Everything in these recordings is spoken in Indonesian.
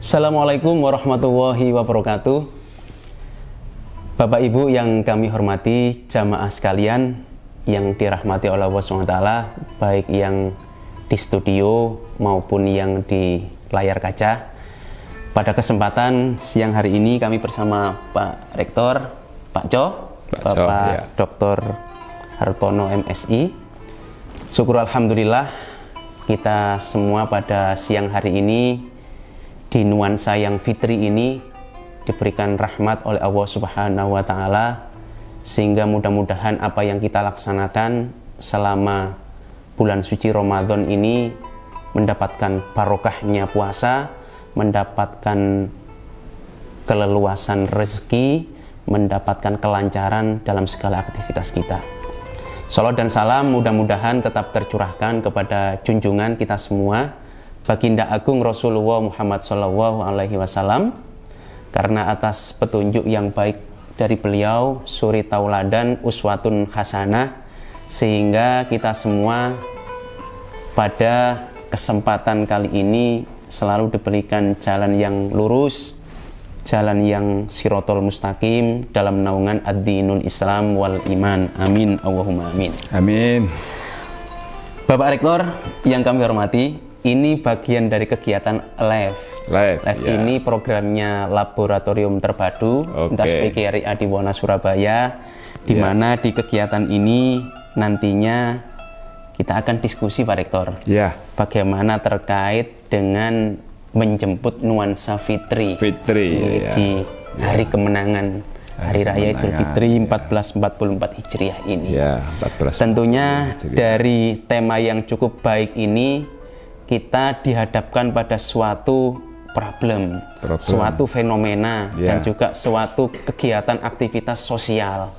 Assalamualaikum warahmatullahi wabarakatuh. Bapak Ibu yang kami hormati, jamaah sekalian yang dirahmati oleh Allah SWT, baik yang di studio maupun yang di layar kaca. Pada kesempatan siang hari ini kami bersama Pak Rektor, Pak Bapak ya. Dr. Hartono MSI. Syukur Alhamdulillah kita semua pada siang hari ini di nuansa yang fitri ini diberikan rahmat oleh Allah Subhanahu wa Ta'ala, sehingga mudah-mudahan apa yang kita laksanakan selama bulan suci Ramadan ini mendapatkan barokahnya puasa, mendapatkan keleluasan rezeki, mendapatkan kelancaran dalam segala aktivitas kita. Shalawat dan salam mudah-mudahan tetap tercurahkan kepada junjungan kita semua, Baginda Agung Rasulullah Muhammad SAW, karena atas petunjuk yang baik dari beliau, suri tauladan uswatun hasanah, sehingga kita semua pada kesempatan kali ini selalu diberikan jalan yang lurus, jalan yang sirotol mustaqim dalam naungan ad-dinul Islam wal iman. Amin, Allahumma amin. Amin. Bapak Rektor yang kami hormati, ini bagian dari kegiatan live Ya. Ini programnya Laboratorium Terpadu PGRI Adiwona Surabaya, di mana di kegiatan ini nantinya kita akan diskusi, Pak Rektor, bagaimana terkait dengan menjemput nuansa fitri di hari kemenangan Hari Raya Idul Fitri 1444 Hijriah ini. Tentunya dari tema yang cukup baik ini kita dihadapkan pada suatu problem. Suatu fenomena dan juga suatu kegiatan aktivitas sosial.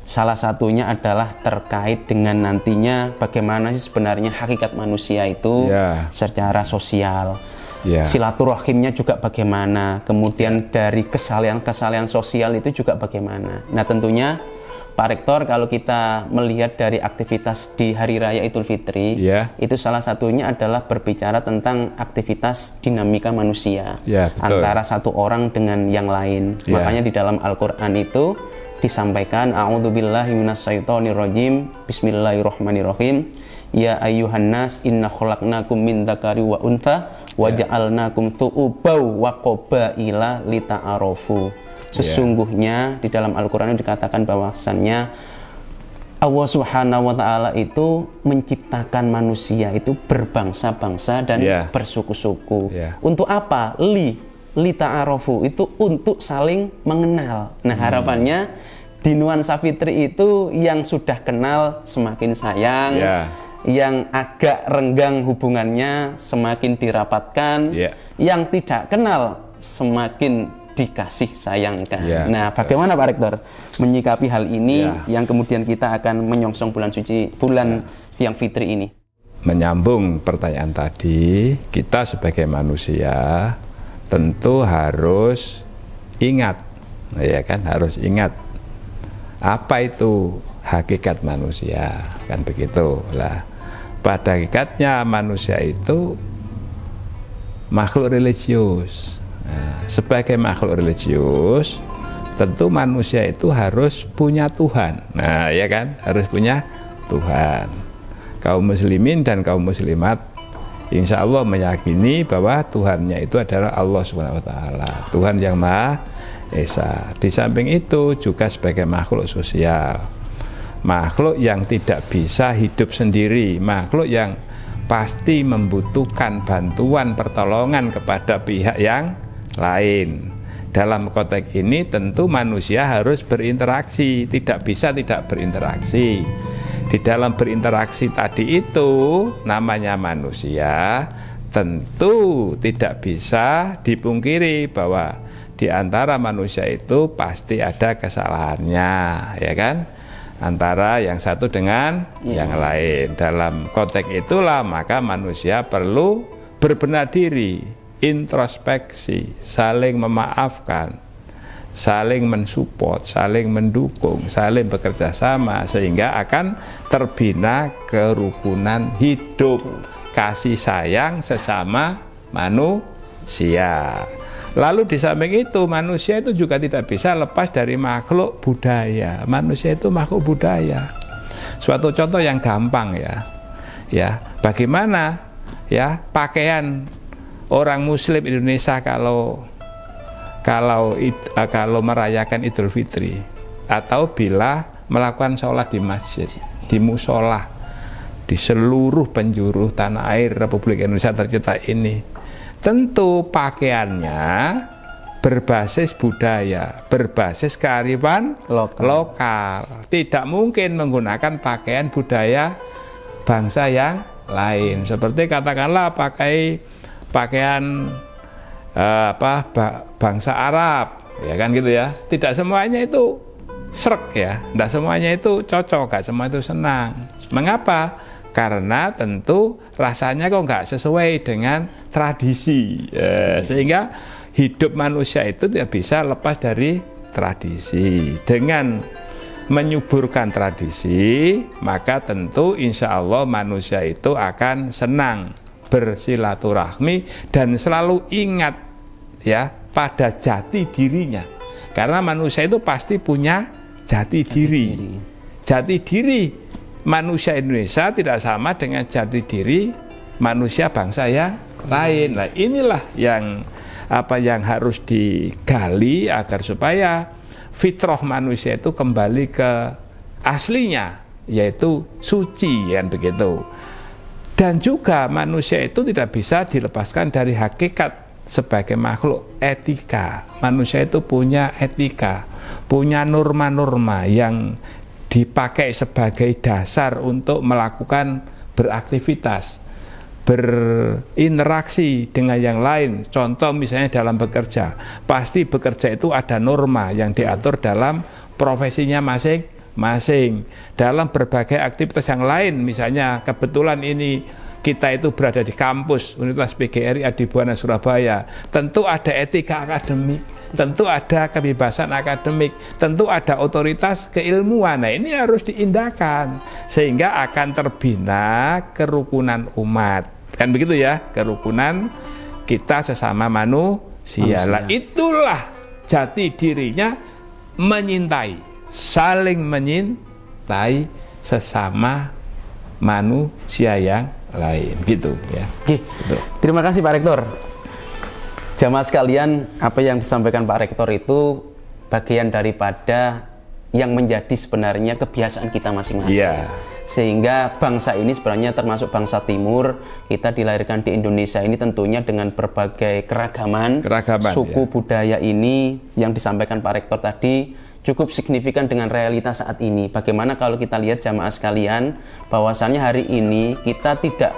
Salah satunya adalah terkait dengan nantinya bagaimana sih sebenarnya hakikat manusia itu secara sosial. Silaturahimnya juga bagaimana, kemudian dari kesalahan sosial itu juga bagaimana. Nah tentunya Pak Rektor, kalau kita melihat dari aktivitas di Hari Raya Idul Fitri, itu salah satunya adalah berbicara tentang aktivitas dinamika manusia antara satu orang dengan yang lain. Makanya di dalam Al-Quran itu disampaikan, A'udzubillahi minasyaitonirrajim, Bismillahirrahmanirrahim, Ya ayyuhan nas inna khalaqnakum min dzakari wa untha wa ja'alnakum thu'ubaw wa qabaila lita'arafu. Sesungguhnya di dalam Al-Quran dikatakan bahwasannya Allah Subhanahu wa Ta'ala itu menciptakan manusia itu berbangsa-bangsa dan bersuku-suku. Untuk apa? Li ta'arofu, itu untuk saling mengenal. Nah harapannya di nuansa fitri itu yang sudah kenal semakin sayang, yang agak renggang hubungannya semakin dirapatkan, yang tidak kenal semakin dikasih sayangkan. Nah, bagaimana Pak Rektor menyikapi hal ini yang kemudian kita akan menyongsong bulan suci, bulan yang fitri ini? Menyambung pertanyaan tadi, kita sebagai manusia tentu harus ingat, harus ingat apa itu hakikat manusia, kan begitu lah. Pada hakikatnya manusia itu makhluk religius. Nah, sebagai makhluk religius, tentu manusia itu harus punya Tuhan. Nah, harus punya Tuhan. Kaum muslimin dan kaum muslimat insya Allah meyakini bahwa Tuhannya itu adalah Allah Subhanahu wa Ta'ala, Tuhan yang Maha Esa. Di samping itu juga sebagai makhluk sosial, makhluk yang tidak bisa hidup sendiri, makhluk yang pasti membutuhkan bantuan pertolongan kepada pihak yang lain. Dalam konteks ini tentu manusia harus berinteraksi, tidak bisa tidak berinteraksi. Di dalam berinteraksi tadi itu namanya manusia, tentu tidak bisa dipungkiri bahwa di antara manusia itu pasti ada kesalahannya, antara yang satu dengan yang lain. Dalam konteks itulah maka manusia perlu berbenah diri, introspeksi, saling memaafkan, saling mensupport, saling mendukung, saling bekerja sama, sehingga akan terbina kerukunan hidup, kasih sayang sesama manusia. Lalu di samping itu manusia itu juga tidak bisa lepas dari makhluk budaya. Manusia itu makhluk budaya. Suatu contoh yang gampang ya, bagaimana ya pakaian orang Muslim Indonesia kalau merayakan Idul Fitri atau bila melakukan sholat di masjid, di musola, di seluruh penjuru tanah air Republik Indonesia tercinta ini, tentu pakaiannya berbasis budaya, berbasis kearifan lokal. Tidak mungkin menggunakan pakaian budaya bangsa yang lain. Seperti katakanlah pakaian bangsa Arab, ya kan gitu ya. Tidak semuanya itu srek ya, tidak semuanya itu cocok, gak semua itu senang. Mengapa? Karena tentu rasanya kok nggak sesuai dengan tradisi, sehingga hidup manusia itu tidak bisa lepas dari tradisi. Dengan menyuburkan tradisi, maka tentu insya Allah manusia itu akan senang bersilaturahmi dan selalu ingat ya pada jati dirinya. Karena manusia itu pasti punya jati diri. Jati diri manusia Indonesia tidak sama dengan jati diri manusia bangsa yang lain. Nah, inilah yang harus digali agar supaya fitrah manusia itu kembali ke aslinya, yaitu suci, kan begitu. Dan juga manusia itu tidak bisa dilepaskan dari hakikat sebagai makhluk etika. Manusia itu punya etika, punya norma-norma yang dipakai sebagai dasar untuk melakukan beraktivitas, berinteraksi dengan yang lain. Contoh misalnya dalam bekerja, pasti bekerja itu ada norma yang diatur dalam profesinya masing-masing. Dalam berbagai aktivitas yang lain, misalnya kebetulan ini kita itu berada di kampus Universitas PGRI Adibuana Surabaya, tentu ada etika akademik, tentu ada kebebasan akademik, tentu ada otoritas keilmuan. Nah, ini harus diindahkan sehingga akan terbina kerukunan umat, kan begitu ya, kerukunan kita sesama manusia. Lah, itulah jati dirinya menyintai, saling menyintai sesama manusia yang lain, gitu ya. Oke. Terima kasih Pak Rektor. Jamaah sekalian, apa yang disampaikan Pak Rektor itu bagian daripada yang menjadi sebenarnya kebiasaan kita masing-masing. Sehingga bangsa ini sebenarnya termasuk bangsa Timur, kita dilahirkan di Indonesia ini tentunya dengan berbagai keragaman suku budaya ini yang disampaikan Pak Rektor tadi cukup signifikan dengan realitas saat ini. Bagaimana kalau kita lihat jamaah sekalian, bahwasannya hari ini kita tidak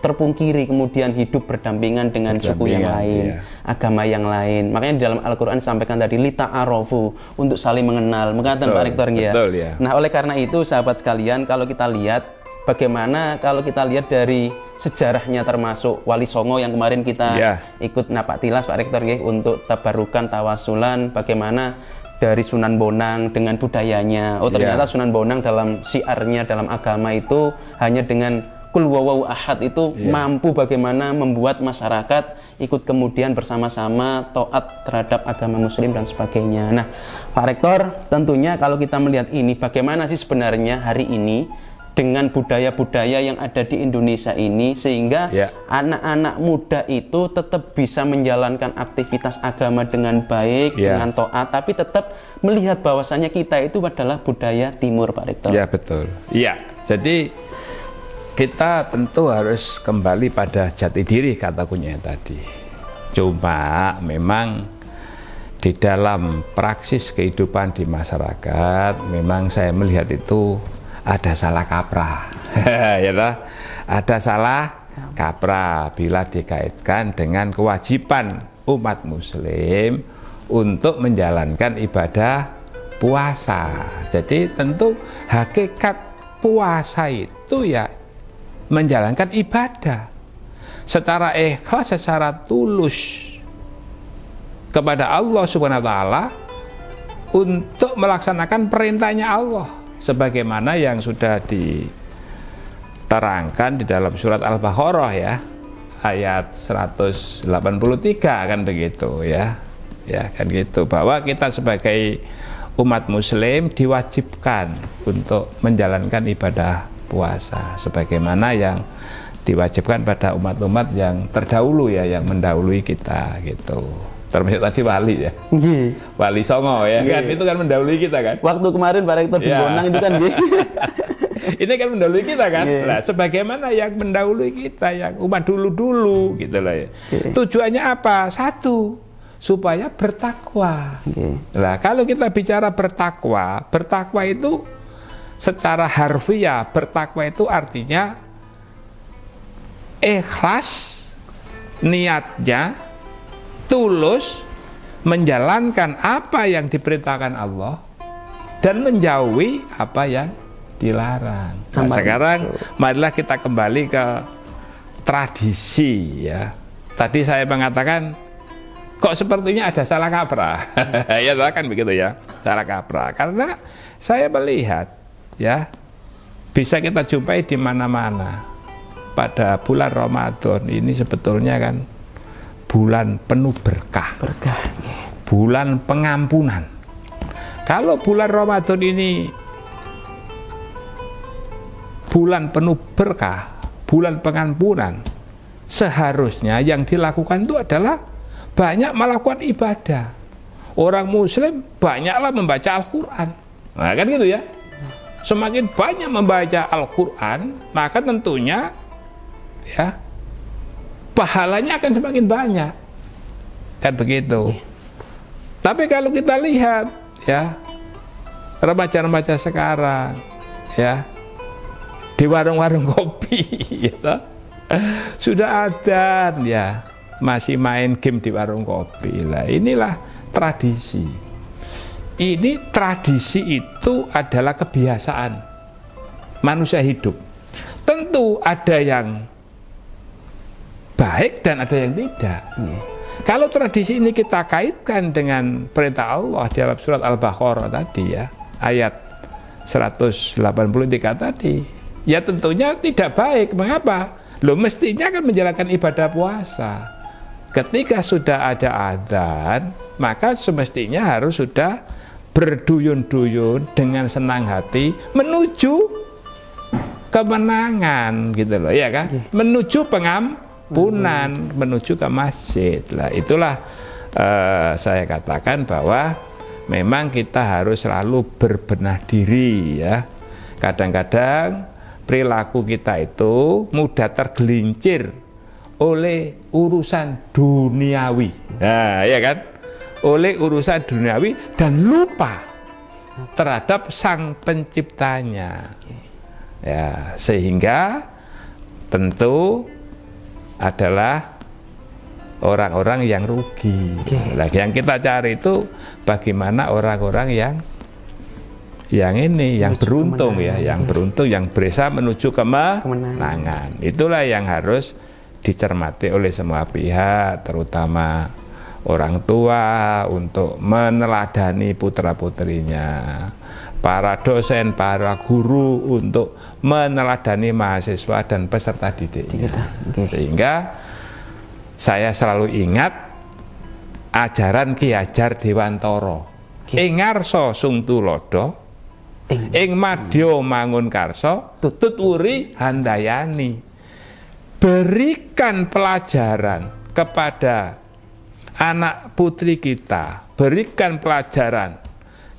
terpungkiri kemudian hidup berdampingan dengan suku yang lain, agama yang lain. Makanya di dalam Al-Quran disampaikan tadi lita'arofu, untuk saling mengenal. Mengatakan Pak Rektor ya. Nah, oleh karena itu sahabat sekalian, kalau kita lihat bagaimana kalau kita lihat dari sejarahnya, termasuk Wali Songo yang kemarin kita ikut napak tilas Pak Rektor ya, untuk tabarukan tawasulan, bagaimana dari Sunan Bonang dengan budayanya. Oh, ternyata Sunan Bonang dalam syiarnya dalam agama itu hanya dengan Kul Huwallahu Ahad itu mampu bagaimana membuat masyarakat ikut kemudian bersama-sama taat terhadap agama Muslim dan sebagainya. Nah, Pak Rektor, tentunya kalau kita melihat ini, bagaimana sih sebenarnya hari ini dengan budaya-budaya yang ada di Indonesia ini, sehingga anak-anak muda itu tetap bisa menjalankan aktivitas agama dengan baik, dengan taat, tapi tetap melihat bahwasannya kita itu adalah budaya Timur, Pak Rektor. Ya, betul. Iya, jadi kita tentu harus kembali pada jati diri, kata kuncinya tadi. Cuma memang di dalam praksis kehidupan di masyarakat, memang saya melihat itu ada salah kaprah, ya toh? Ada salah kaprah bila dikaitkan dengan kewajiban umat Muslim untuk menjalankan ibadah puasa. Jadi tentu hakikat puasa itu ya menjalankan ibadah secara ikhlas, secara tulus kepada Allah Subhanahu wa taala untuk melaksanakan perintahnya Allah, sebagaimana yang sudah diterangkan di dalam surat Al-Baqarah ya, ayat 183 kan begitu ya. Ya kan gitu, bahwa kita sebagai umat muslim diwajibkan untuk menjalankan ibadah puasa sebagaimana yang diwajibkan pada umat-umat yang terdahulu ya, yang mendahului kita gitu. Termasuk tadi wali ya. Wali Songo ya kan, itu kan mendahului kita kan. Waktu kemarin Pak Rektor di Bonang itu kan ini kan mendahului kita kan. Nah, sebagaimana yang mendahului kita, yang umat dulu-dulu gitu lah ya. Tujuannya apa? Satu, supaya bertakwa. Nah, kalau kita bicara bertakwa itu secara harfiah, bertakwa itu artinya ikhlas niatnya, tulus menjalankan apa yang diperintahkan Allah dan menjauhi apa yang dilarang. Nah, sekarang marilah kita kembali ke tradisi ya. Tadi saya mengatakan kok sepertinya ada salah kaprah. Ya kan begitu ya, salah kaprah. Karena saya melihat ya, bisa kita jumpai di mana-mana. Pada bulan Ramadan ini sebetulnya kan bulan penuh berkah. Bulan pengampunan. Kalau bulan Ramadan ini bulan penuh berkah, bulan pengampunan, seharusnya yang dilakukan itu adalah banyak melakukan ibadah. Orang muslim banyaklah membaca Al-Quran. Nah kan gitu ya. Semakin banyak membaca Al-Quran, maka tentunya ya pahalanya akan semakin banyak. Kan begitu. Tapi kalau kita lihat ya, remaja-remaja sekarang ya, di warung-warung kopi gitu, sudah ada ya, masih main game di warung kopi lah. Inilah tradisi. Ini tradisi itu adalah kebiasaan manusia hidup. Tentu ada yang baik dan ada yang tidak. Kalau tradisi ini kita kaitkan dengan perintah Allah di dalam surat Al-Baqarah tadi ya, ayat 183 tadi, ya tentunya tidak baik. Mengapa? Loh, mestinya kan menjalankan ibadah puasa. Ketika sudah ada adzan, maka semestinya harus sudah berduyun-duyun dengan senang hati menuju kemenangan gitu loh, ya kan? Menuju pengampunan, menuju ke masjid. Lah itulah saya katakan bahwa memang kita harus selalu berbenah diri ya. Kadang-kadang perilaku kita itu mudah tergelincir oleh urusan duniawi. Nah, ya kan? Oleh urusan duniawi dan lupa terhadap sang penciptanya. Ya, sehingga tentu adalah orang-orang yang rugi. Lagi yang kita cari itu bagaimana orang-orang yang ini, yang beruntung ya, yang beruntung, yang bisa menuju kemenangan. Itulah yang harus dicermati oleh semua pihak, terutama orang tua untuk meneladani putra-putrinya, para dosen, para guru untuk meneladani mahasiswa dan peserta didiknya. Sehingga saya selalu ingat ajaran Ki Hajar Dewantara. Ing ngarsa sung tulodo, ing madya mangun karsa, tuturi handayani. Berikan pelajaran kepada anak putri kita, berikan pelajaran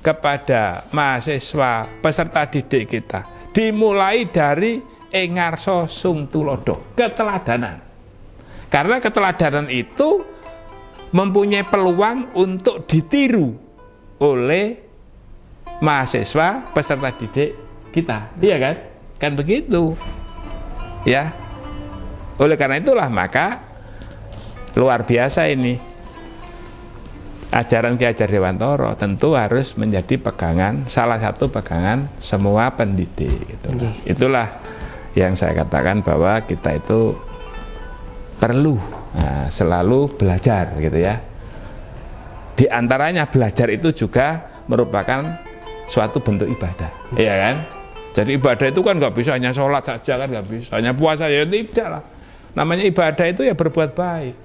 kepada mahasiswa peserta didik kita, dimulai dari ing ngarsa sung tulodo, keteladanan. Karena keteladanan itu mempunyai peluang untuk ditiru oleh mahasiswa peserta didik kita, iya kan? Kan begitu, ya. Oleh karena itulah maka luar biasa ini ajaran Ki Hajar Dewantara tentu harus menjadi pegangan, salah satu pegangan semua pendidik gitu. Itulah yang saya katakan bahwa kita itu perlu selalu belajar gitu ya. Di antaranya belajar itu juga merupakan suatu bentuk ibadah, iya kan? Jadi ibadah itu kan nggak bisa hanya sholat saja, kan nggak bisa, hanya puasa ya tidak lah. namanya ibadah itu ya berbuat baik.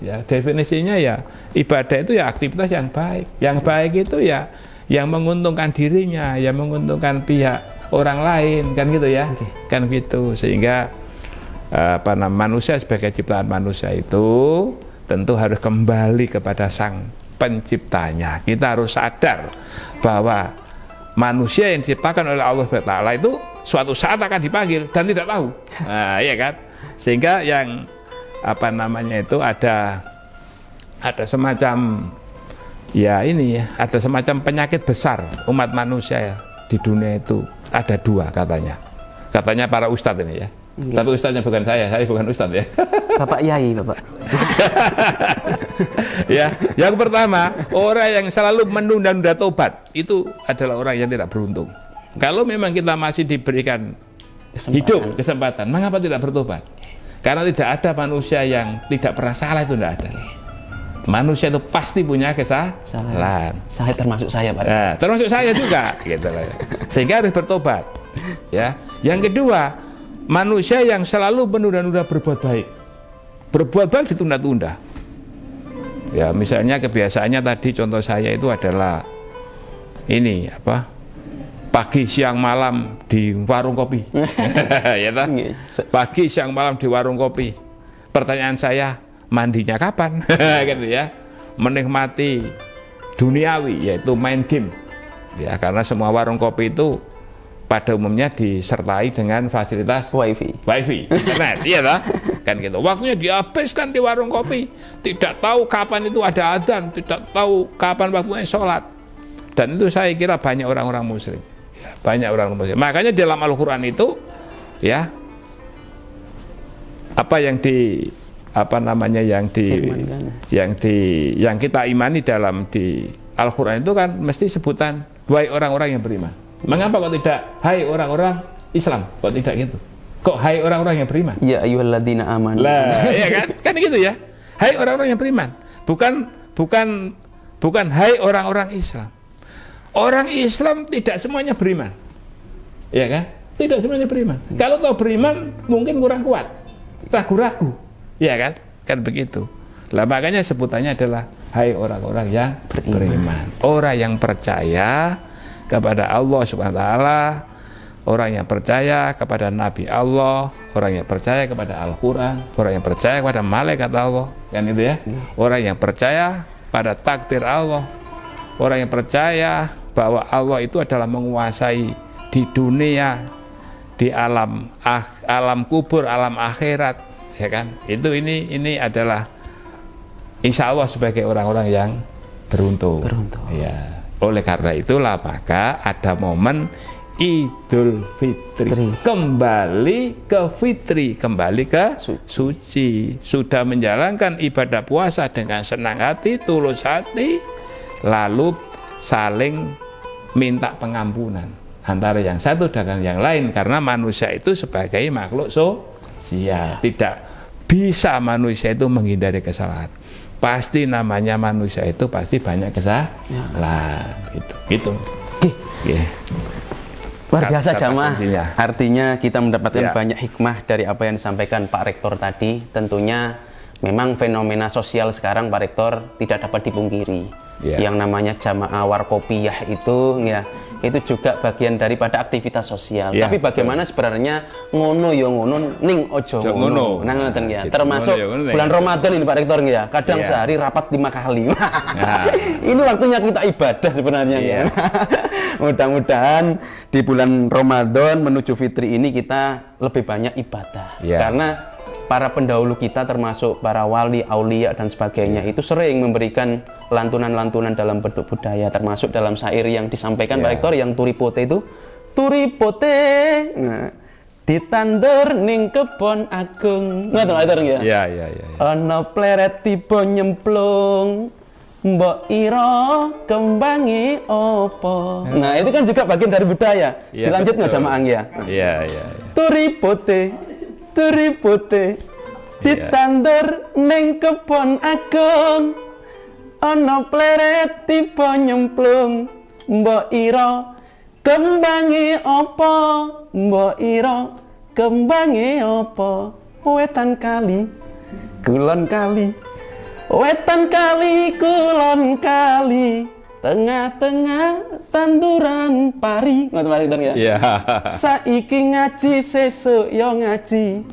Ya, definisinya ya ibadah itu ya aktivitas yang baik. Yang baik itu ya yang menguntungkan dirinya, yang menguntungkan pihak orang lain, kan gitu ya. Kan gitu. Sehingga manusia sebagai ciptaan manusia itu tentu harus kembali kepada sang penciptanya. Kita harus sadar bahwa manusia yang diciptakan oleh Allah SWT itu suatu saat akan dipanggil dan tidak tahu. Nah, iya kan? Sehingga yang itu ada semacam ada semacam penyakit besar umat manusia di dunia itu, ada dua katanya para ustadz ini ya. Tapi ustadznya bukan saya bukan ustadz ya. Bapak Yai, Bapak. Ya, yang pertama, orang yang selalu menunda-nunda tobat itu adalah orang yang tidak beruntung. Kalau memang kita masih diberikan kesempatan, mengapa tidak bertobat? Karena tidak ada manusia yang tidak pernah salah, itu tidak ada. Manusia itu pasti punya kesalahan. Saya termasuk saya, Pak. Nah, termasuk saya juga, gitu lah. Sehingga harus bertobat. Ya. Yang kedua, manusia yang selalu menunda-nunda berbuat baik. Berbuat baik ditunda-tunda. Ya, misalnya kebiasaannya tadi contoh saya itu adalah pagi siang malam di warung kopi. Ya toh? Pagi siang malam di warung kopi. Pertanyaan saya, mandinya kapan? Gitu ya. Menikmati duniawi, yaitu main game. Ya, karena semua warung kopi itu pada umumnya disertai dengan fasilitas wifi, internet, iya toh? Kan gitu. Waktunya dihabiskan di warung kopi, tidak tahu kapan itu ada adzan, tidak tahu kapan waktunya sholat. Dan itu saya kira banyak orang-orang muslim. Banyak orang muslim. Makanya dalam Al-Qur'an itu ya yang kita imani dalam di Al-Qur'an itu kan mesti sebutan wahai orang-orang yang beriman. Mengapa kok tidak hai orang-orang Islam? Kok tidak gitu? Kok hai orang-orang yang beriman? Ya ayyuhalladzina amanu. Lah, iya kan? Kan gitu ya. Hai orang-orang yang beriman. Bukan hai orang-orang Islam. Orang Islam tidak semuanya beriman. Ya kan? Tidak semuanya beriman. Kalau kau beriman mungkin kurang kuat. Ragu-ragu. Ya kan? Kan begitu. Lah makanya sebutannya adalah hai orang-orang yang beriman. Orang yang percaya kepada Allah Subhanahu wa taala, orang yang percaya kepada Nabi Allah, orang yang percaya kepada Al-Qur'an, orang yang percaya kepada malaikat Allah, kan itu ya. Orang yang percaya pada takdir Allah, orang yang percaya bahwa Allah itu adalah menguasai di dunia, di alam kubur, alam akhirat, ya kan? Ini adalah insya Allah sebagai orang-orang yang beruntung. Ya. Oleh karena itulah maka ada momen Idul Fitri. Kembali ke fitri, kembali ke suci. Sudah menjalankan ibadah puasa dengan senang hati, tulus hati, lalu saling minta pengampunan antara yang satu dengan yang lain, karena manusia itu sebagai makhluk sosial. Tidak bisa manusia itu menghindari kesalahan. Pasti namanya manusia itu pasti banyak kesalahan, gitu. Yeah. Luar biasa jamaah. Artinya kita mendapatkan banyak hikmah dari apa yang disampaikan Pak Rektor tadi. Tentunya memang fenomena sosial sekarang Pak Rektor tidak dapat dipungkiri. Yang namanya jamaah warkopiyah itu itu juga bagian daripada aktivitas sosial. Tapi bagaimana sebenarnya ngono ya ngono ning ojo ngono. Nah ngoten ya. Termasuk bulan Ramadan ini Pak Rektor ya. Kadang sehari rapat 5 kali. Ini waktunya kita ibadah sebenarnya ya. Mudah-mudahan di bulan Ramadan menuju Fitri ini kita lebih banyak ibadah. Karena para pendahulu kita termasuk para wali, aulia dan sebagainya itu sering memberikan lantunan-lantunan dalam bentuk budaya, termasuk dalam syair yang disampaikan Pak Rektor yang turipote itu ditandur ning kebon agung. Ngoten Pak Rektor ya? Iya. Ana pleret tiba nyemplung mbok ira kembangi opo. Nah, itu kan juga bagian dari budaya. Dilanjut nggak jamaah ya? Iya. Turipote ditandur ning kebon agung, ana pleret tiba nyemplung mbok ira kembangi apa, mbok ira kembangi apa. wetan kali, kulon kali. Wetan kali, kulon kali, tengah-tengah tanduran pari. Ngoten mari ya. Iya. Saiki ngaji sesuk yo ngaji.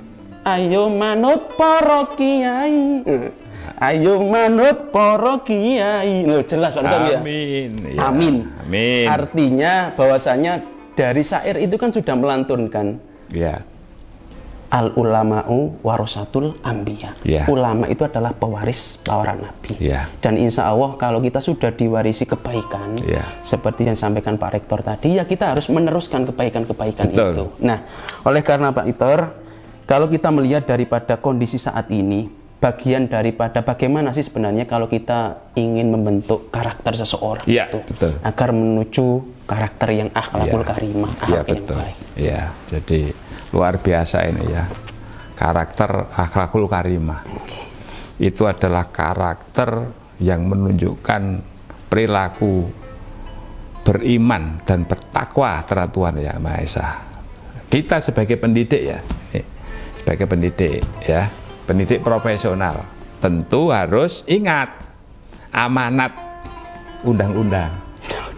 Ayo manut para kiai. Ayo manut para kiai. Loh jelas Pak ya. Amin. Ya. Amin. Amin. Artinya bahwasanya dari syair itu kan sudah melantunkan. Ya. Al ulama'u warasatul anbiya. Ya. Ulama itu adalah pewaris para nabi. Ya. Dan insya Allah kalau kita sudah diwarisi kebaikan, Ya. seperti yang disampaikan Pak Rektor tadi, ya kita harus meneruskan kebaikan-kebaikan Betul. itu. Nah, oleh karena Pak Rektor, kalau kita melihat daripada kondisi saat ini, bagian daripada bagaimana sih sebenarnya kalau kita ingin membentuk karakter seseorang Ya, itu betul. agar menuju karakter yang akhlakul karimah, Ya, akhlak yang betul. baik. Ya, jadi luar biasa ini ya. Karakter akhlakul karimah. Oke. Itu adalah karakter yang menunjukkan perilaku beriman dan bertakwa terhadap Tuhan Yang Maha Esa. Kita sebagai pendidik ya, sebagai pendidik ya, pendidik profesional, tentu harus ingat amanat undang-undang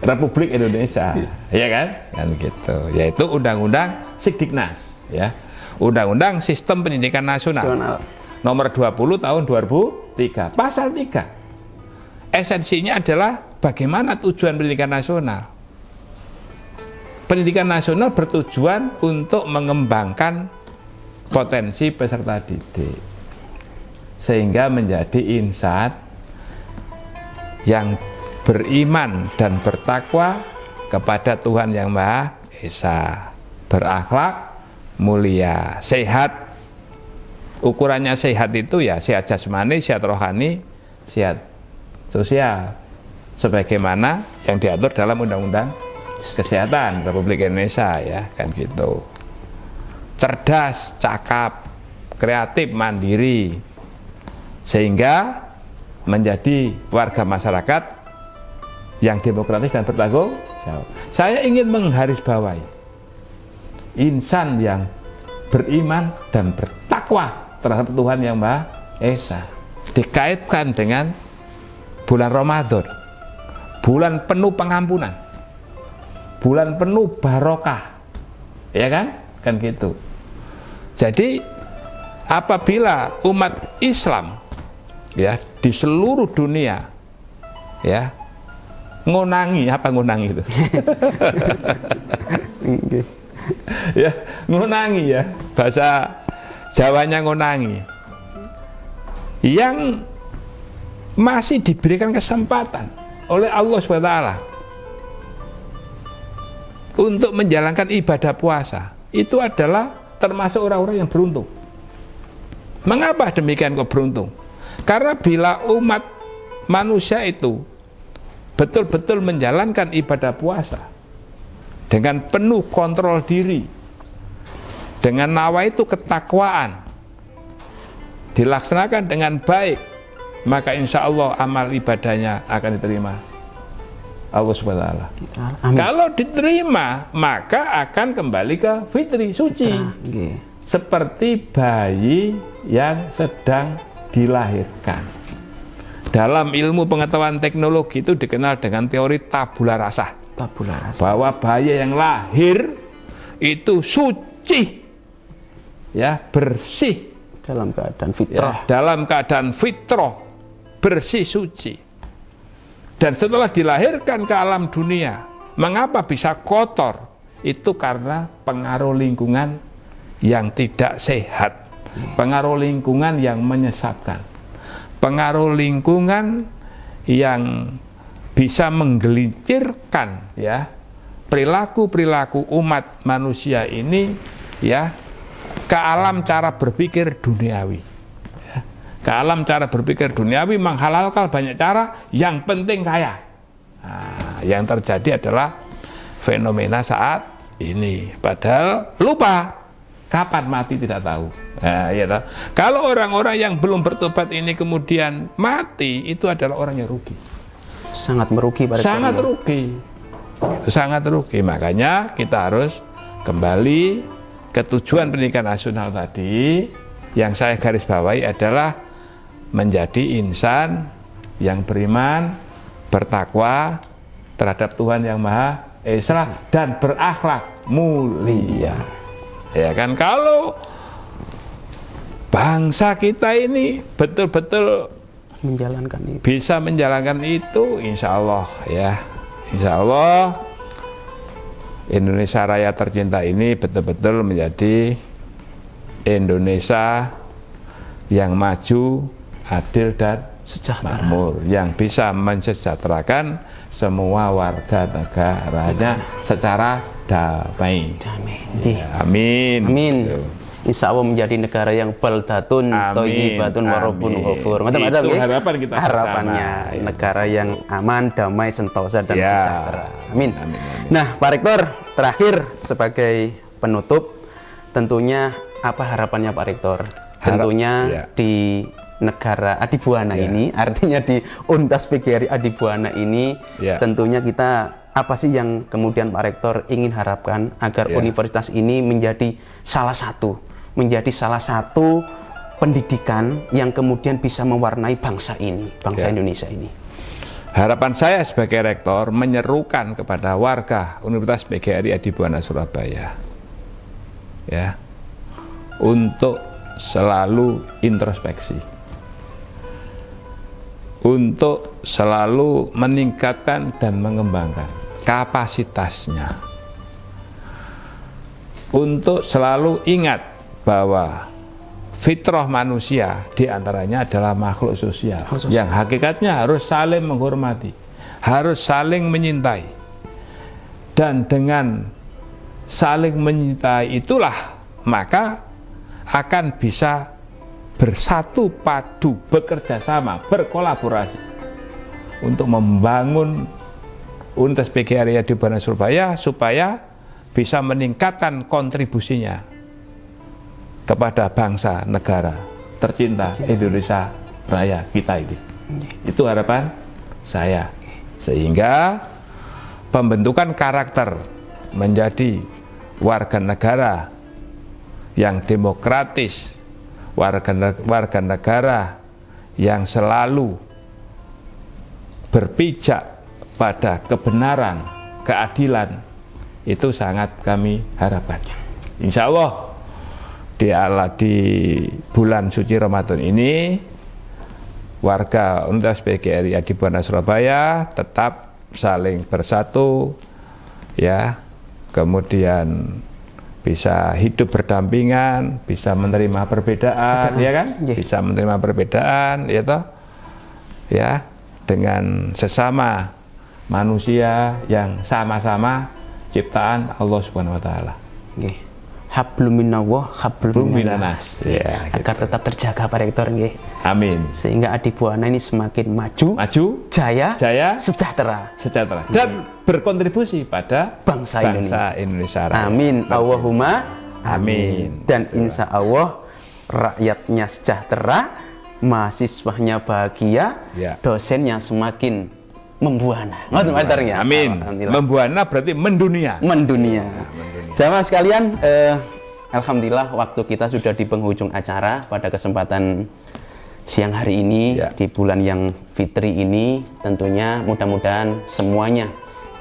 Republik Indonesia, ya kan? Kan gitu. Yaitu Undang-Undang Sidiknas, ya. Undang-Undang Sistem Pendidikan Nasional. Nomor 20 tahun 2003, pasal 3. Esensinya adalah bagaimana tujuan pendidikan nasional. Pendidikan nasional bertujuan untuk mengembangkan potensi peserta didik sehingga menjadi insan yang beriman dan bertakwa kepada Tuhan Yang Maha Esa, berakhlak mulia, sehat. Ukurannya sehat itu ya sehat jasmani, sehat rohani, sehat sosial, sebagaimana yang diatur dalam Undang-Undang Kesehatan Republik Indonesia, ya kan gitu. Cerdas, cakap, kreatif, mandiri, sehingga menjadi warga masyarakat yang demokratis dan bertanggung jawab. Saya ingin menggarisbawahi insan yang beriman dan bertakwa terhadap Tuhan Yang Maha Esa dikaitkan dengan bulan Ramadan, bulan penuh pengampunan, bulan penuh barokah, ya kan? Kan gitu. Jadi apabila umat Islam ya di seluruh dunia ya ngonangi, apa ngonangi itu? Ya, ngonangi ya, bahasa Jawanya ngonangi, yang masih diberikan kesempatan oleh Allah SWT untuk menjalankan ibadah puasa, itu adalah termasuk orang-orang yang beruntung. Mengapa demikian kok beruntung? Karena bila umat manusia itu betul-betul menjalankan ibadah puasa dengan penuh kontrol diri, dengan nawaitu ketakwaan, dilaksanakan dengan baik, maka insya Allah amal ibadahnya akan diterima Allah SWT. Kalau diterima, maka akan kembali ke fitri, suci, seperti bayi yang sedang dilahirkan. Dalam ilmu pengetahuan teknologi itu dikenal dengan teori tabula rasa. Bahwa bayi yang lahir itu suci, ya, bersih, dalam keadaan fitrah, ya, dalam keadaan fitrah, bersih, suci. Dan setelah dilahirkan ke alam dunia, mengapa bisa kotor? Itu karena pengaruh lingkungan yang tidak sehat, pengaruh lingkungan yang menyesatkan, pengaruh lingkungan yang bisa menggelincirkan ya perilaku-perilaku umat manusia ini ya ke alam cara berpikir duniawi, ya, ke alam cara berpikir duniawi, menghalalkan banyak cara, yang penting kaya. Nah, yang terjadi adalah fenomena saat ini, padahal lupa kapan mati tidak tahu. Nah, ya, kalau orang-orang yang belum bertobat ini kemudian mati, itu adalah orang yang rugi, sangat merugi, sangat rugi, sangat rugi. Makanya kita harus kembali ke tujuan pendidikan nasional tadi, yang saya garis bawahi adalah menjadi insan yang beriman, bertakwa terhadap Tuhan Yang Maha Esa dan berakhlak mulia. Ya kan, kalau bangsa kita ini betul-betul menjalankan itu, bisa menjalankan itu, insya Allah ya, insya Allah Indonesia Raya tercinta ini betul-betul menjadi Indonesia yang maju, adil dan makmur, yang bisa mensejahterakan semua warga negaranya secara damai. Ya, amin. Amin. Insya Allah menjadi negara yang baldatun, thayyibatun, warabun ghafur. Itu harapan kita. Harapannya bersama. negara yang aman, damai, sentosa dan ya. sejahtera. Amin. Amin, amin. Nah, Pak Rektor, terakhir sebagai penutup, tentunya apa harapannya Pak Rektor? Tentunya ya. di negara Adibuana ini, artinya di Untas PGRI Adibuana ini, tentunya kita apa sih yang kemudian Pak Rektor ingin harapkan agar universitas ini menjadi salah satu pendidikan yang kemudian bisa mewarnai bangsa ini, bangsa Indonesia ini. Harapan saya sebagai rektor menyerukan kepada warga Universitas PGRI Adibuana Surabaya, ya, untuk selalu introspeksi, untuk selalu meningkatkan dan mengembangkan kapasitasnya, untuk selalu ingat bahwa fitrah manusia diantaranya adalah makhluk sosial yang hakikatnya harus saling menghormati, harus saling menyintai, dan dengan saling menyintai itulah maka akan bisa bersatu padu, bekerja sama, berkolaborasi untuk membangun Universitas PGRI Adibuana Surabaya supaya bisa meningkatkan kontribusinya kepada bangsa negara tercinta Indonesia Raya kita ini. Itu harapan saya, sehingga pembentukan karakter menjadi warga negara yang demokratis, warga negara yang selalu berpijak pada kebenaran, keadilan, itu sangat kami harapkan. Insya Allah di bulan suci Ramadan ini warga Universitas PGRI Adibuana Surabaya tetap saling bersatu, ya, kemudian bisa hidup berdampingan, bisa menerima perbedaan, ya kan? Bisa menerima perbedaan, ya toh, ya, dengan sesama manusia yang sama-sama ciptaan Allah Subhanahu Wa Taala. Hablum minallah, hablum minanas. Ya, agar gitu. tetap terjaga Pak Rektor, nggih. Amin. Sehingga Adibuana ini semakin maju, jaya, sejahtera, dan berkontribusi pada bangsa Indonesia Raya. Amin. Allahumma amin. Dan insya Allah rakyatnya sejahtera, mahasiswanya bahagia, dosennya semakin membuana. Amin. Membuana berarti mendunia. Mendunia. Jamaah sekalian, alhamdulillah waktu kita sudah di penghujung acara pada kesempatan siang hari ini, di bulan yang fitri ini. Tentunya mudah-mudahan semuanya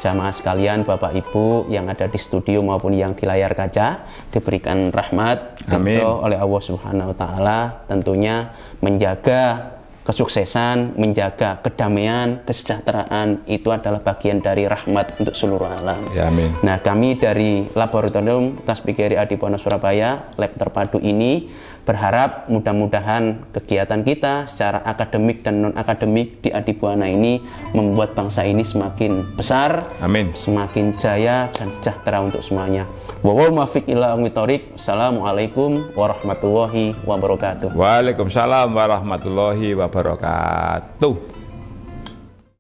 jamaah sekalian, Bapak Ibu yang ada di studio maupun yang di layar kaca diberikan rahmat oleh Allah Subhanahu Wa Taala, tentunya menjaga kesuksesan, menjaga kedamaian, kesejahteraan, itu adalah bagian dari rahmat untuk seluruh alam. Ya, amin. Nah, kami dari Laboratorium Untas PGRI Adibuana Surabaya, lab terpadu ini, berharap mudah-mudahan kegiatan kita secara akademik dan non-akademik di Adibuana ini membuat bangsa ini semakin besar, amin, semakin jaya dan sejahtera untuk semuanya. Wallahul muwaffiq ila aqwamit thoriq. Assalamualaikum warahmatullahi wabarakatuh. Waalaikumsalam warahmatullahi wabarakatuh.